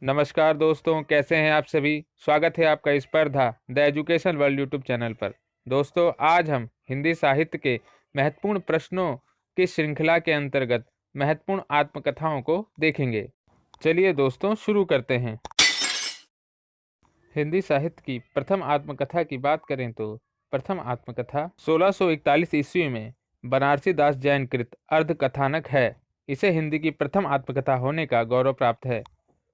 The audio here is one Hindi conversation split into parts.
नमस्कार दोस्तों, कैसे हैं आप सभी। स्वागत है आपका स्पर्धा the education world YouTube channel पर। दोस्तों, आज हम हिंदी साहित्य के महत्वपूर्ण प्रश्नों की श्रृंखला के अंतर्गत महत्वपूर्ण आत्मकथाओं को देखेंगे। चलिए दोस्तों, शुरू करते हैं। हिंदी साहित्य की प्रथम आत्मकथा की बात करें तो प्रथम आत्मकथा 1641 ईस्वी में बनारसी दास जैन कृत अर्ध कथानक है। इसे हिंदी की प्रथम आत्मकथा होने का गौरव प्राप्त है।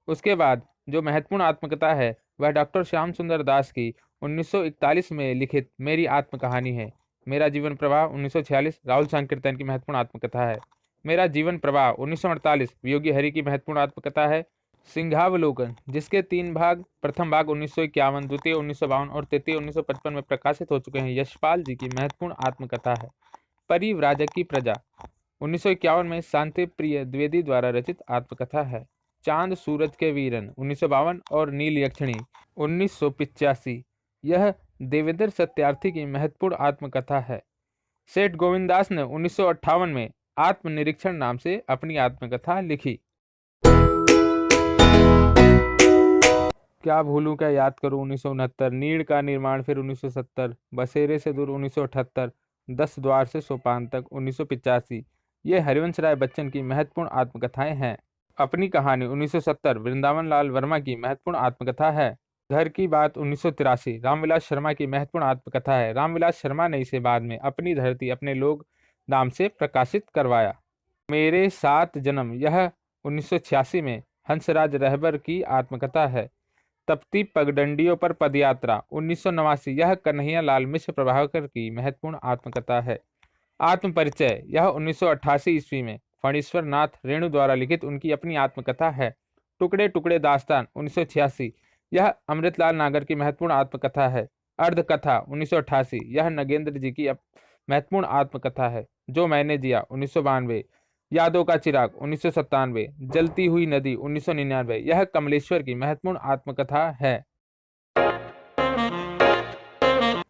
उसके बाद जो महत्वपूर्ण आत्मकथा है वह डॉक्टर श्याम सुंदर दास की 1941 में लिखित मेरी आत्मकहानी है। मेरा जीवन प्रवाह 1946 राहुल संकीर्तन की महत्वपूर्ण आत्मकथा है। मेरा जीवन प्रवाह 1948 वियोगी हरि की महत्वपूर्ण आत्मकथा है। सिंहावलोकन, जिसके 3 भाग, प्रथम भाग 1951, द्वितीय 1952 और तृतीय 1955 में प्रकाशित हो चुके हैं, यशपाल जी की महत्वपूर्ण आत्मकथा है। परिव्राजक की प्रजा 1951 में शांति प्रिय द्विवेदी द्वारा रचित आत्मकथा है। चांद सूरज के वीरन 1952 और नील यक्षिणी 1985, यह देवेंद्र सत्यार्थी की महत्वपूर्ण आत्मकथा है। सेठ गोविंददास ने 1958 में आत्मनिरीक्षण नाम से अपनी आत्मकथा लिखी। क्या भूलूं क्या याद करूं 1969, नीड़ का निर्माण फिर 1970, बसेरे से दूर 1978, 10 द्वार से सोपान तक 1985, ये हरिवंश राय बच्चन की महत्वपूर्ण आत्मकथाएं हैं। अपनी कहानी 1970 वृंदावन लाल वर्मा की महत्वपूर्ण आत्मकथा है। घर की बात 1983 रामविलास शर्मा की महत्वपूर्ण आत्मकथा है। रामविलास शर्मा ने इसे बाद में अपनी धरती अपने लोग नाम से प्रकाशित करवाया। मेरे 7 जन्म, यह 1986 में हंसराज रहबर की आत्मकथा है। तपती पगडंडियों पर पदयात्रा 1989, यह कन्हैया लाल मिश्र प्रभाकर की महत्वपूर्ण आत्मकथा है। आत्मपरिचय, यह 1988 ईस्वी में फणीश्वर नाथ रेणु द्वारा लिखित उनकी अपनी आत्मकथा है। टुकड़े टुकड़े दास्तान 1986, यह अमृतलाल नागर की महत्वपूर्ण आत्मकथा है। अर्धकथा 1988, यह नगेंद्र जी की महत्वपूर्ण आत्मकथा है। जो मैंने जिया 1992, यादों का चिराग 1997, जलती हुई नदी 1999, यह कमलेश्वर की महत्वपूर्ण आत्मकथा है।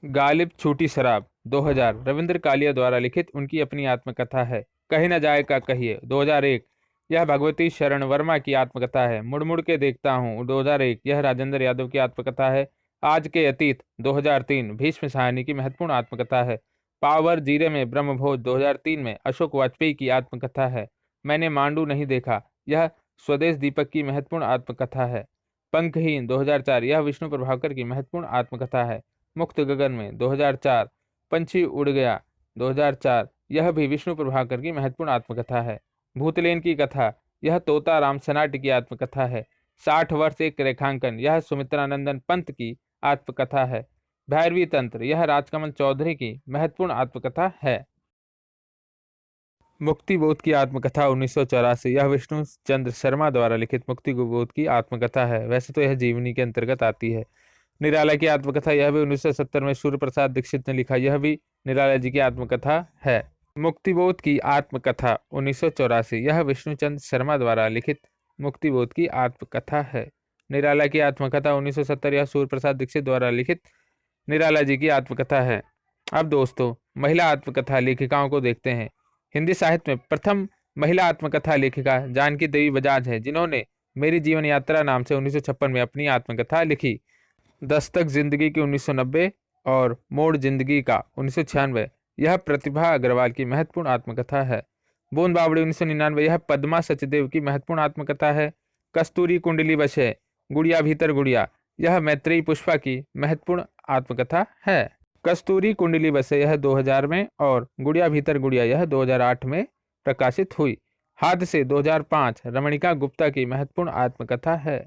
गालिब छूटी शराब 2000, रविंद्र कालिया द्वारा लिखित उनकी अपनी आत्मकथा है। कहीं न जाए का कहिए 2001, यह भगवती शरण वर्मा की आत्मकथा है। मुड़ मुड़ के देखता हूँ 2001, यह राजेंद्र यादव की आत्मकथा है। आज के अतीत 2003, भीष्म साहनी की महत्वपूर्ण आत्मकथा है। पावर जीरे में ब्रह्मभोज 2003 में अशोक वाजपेयी की आत्मकथा है। मैंने मांडू नहीं देखा, यह स्वदेश दीपक की महत्वपूर्ण आत्मकथा है। पंखहीन 2004, यह विष्णु प्रभाकर की महत्वपूर्ण आत्मकथा है। मुक्त गगन में 2004, पंछी उड़ गया 2004, यह भी विष्णु प्रभाकर की महत्वपूर्ण आत्मकथा है। भूतलेन की कथा, यह तोता राम सनाट की आत्मकथा है। 60 वर्ष एक रेखांकन, यह सुमित्रानंदन पंत की आत्मकथा है। भैरवी तंत्र, यह राजकमल चौधरी की महत्वपूर्ण आत्मकथा है। मुक्तिबोध की आत्मकथा 1984, यह विष्णु चंद्र शर्मा द्वारा लिखित मुक्तिबोध की आत्मकथा है। वैसे तो यह जीवनी के अंतर्गत आती है। निराला की आत्मकथा, यह भी 1970 में सूर्य प्रसाद दीक्षित ने लिखा, यह भी निराला जी की आत्मकथा है। मुक्तिबोध की आत्मकथा 1984, यह विष्णुचंद्र शर्मा द्वारा लिखित मुक्तिबोध की आत्मकथा है। निराला की आत्मकथा 1970, यह सूर्य प्रसाद दीक्षित द्वारा लिखित निराला जी की आत्मकथा है। अब दोस्तों, महिला आत्मकथा लेखिकाओं को देखते हैं। हिंदी साहित्य में प्रथम महिला आत्मकथा लेखिका जानकी देवी बजाज है, जिन्होंने मेरी जीवन यात्रा नाम से 1956 में अपनी आत्मकथा लिखी। दस्तक जिंदगी की 1990 और मोड़ जिंदगी का 1996, यह प्रतिभा अग्रवाल की महत्वपूर्ण आत्मकथा है। बूंद बावड़ी 1999, यह पद्मा सचदेव की महत्वपूर्ण आत्मकथा है। कस्तूरी कुंडली बसे गुड़िया भीतर गुड़िया, यह मैत्रेयी पुष्पा की महत्वपूर्ण आत्मकथा है। कस्तूरी कुंडली बसे, यह 2000 में और गुड़िया भीतर गुड़िया, यह 2008 में प्रकाशित हुई। हादसे 2005, रमणिका गुप्ता की महत्वपूर्ण आत्मकथा है।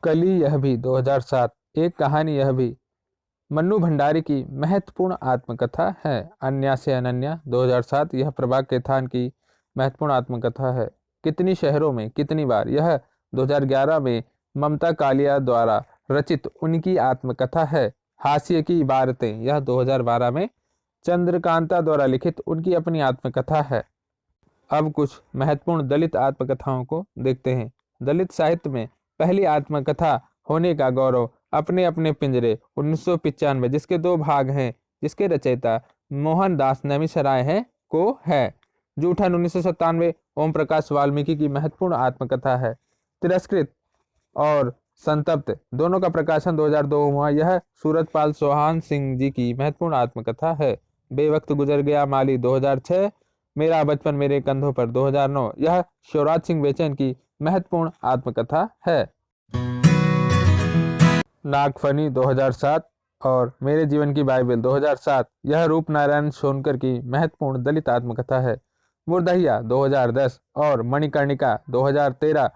कली, यह भी 2007, एक कहानी, यह भी मन्नू भंडारी की महत्वपूर्ण आत्मकथा है। अन्या से अनन्या 2007, यह प्रभा केथान की महत्वपूर्ण आत्मकथा है। कितनी शहरों में कितनी बार, यह 2011 में ममता कालिया द्वारा रचित उनकी आत्मकथा है। हास्य की इबारतें, यह 2012 में चंद्रकांता द्वारा लिखित उनकी अपनी आत्मकथा है। अब कुछ महत्वपूर्ण दलित आत्मकथाओं को देखते हैं। दलित साहित्य में पहली आत्मकथा होने का गौरव अपने अपने पिंजरे 1995, जिसके 2 भाग हैं, जिसके रचयिता मोहनदास नैमिषारण्य है को है। जूठन 1997 ओम प्रकाश वाल्मीकि की महत्वपूर्ण आत्मकथा है। तिरस्कृत और संतप्त दोनों का प्रकाशन 2002 हुआ। यह सूरजपाल चौहान सिंह जी की महत्वपूर्ण आत्मकथा है। बेवक्त गुजर गया माली 2006, मेरा बचपन मेरे कंधों पर 2009, यह शिवराज सिंह बेचैन की महत्वपूर्ण आत्मकथा है। नागफनी 2007 और मेरे जीवन की बाइबल 2007, यह रूपनारायण सोनकर की महत्वपूर्ण दलित आत्मकथा है। मुर्दहिया 2010 और मणिकर्णिका 2013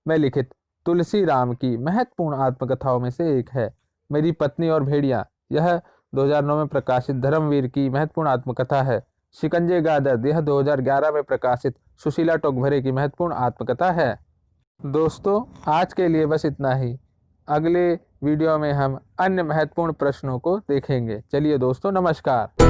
में लिखित तुलसी राम की महत्वपूर्ण आत्मकथाओं में से एक है। मेरी पत्नी और भेड़िया, यह 2009 में प्रकाशित धर्मवीर की महत्वपूर्ण आत्मकथा है। शिकंजे का दर्द, यह 2011 में प्रकाशित सुशीला टोकभरे की महत्वपूर्ण आत्मकथा है। दोस्तों, आज के लिए बस इतना ही। अगले वीडियो में हम अन्य महत्वपूर्ण प्रश्नों को देखेंगे। चलिए दोस्तों, नमस्कार।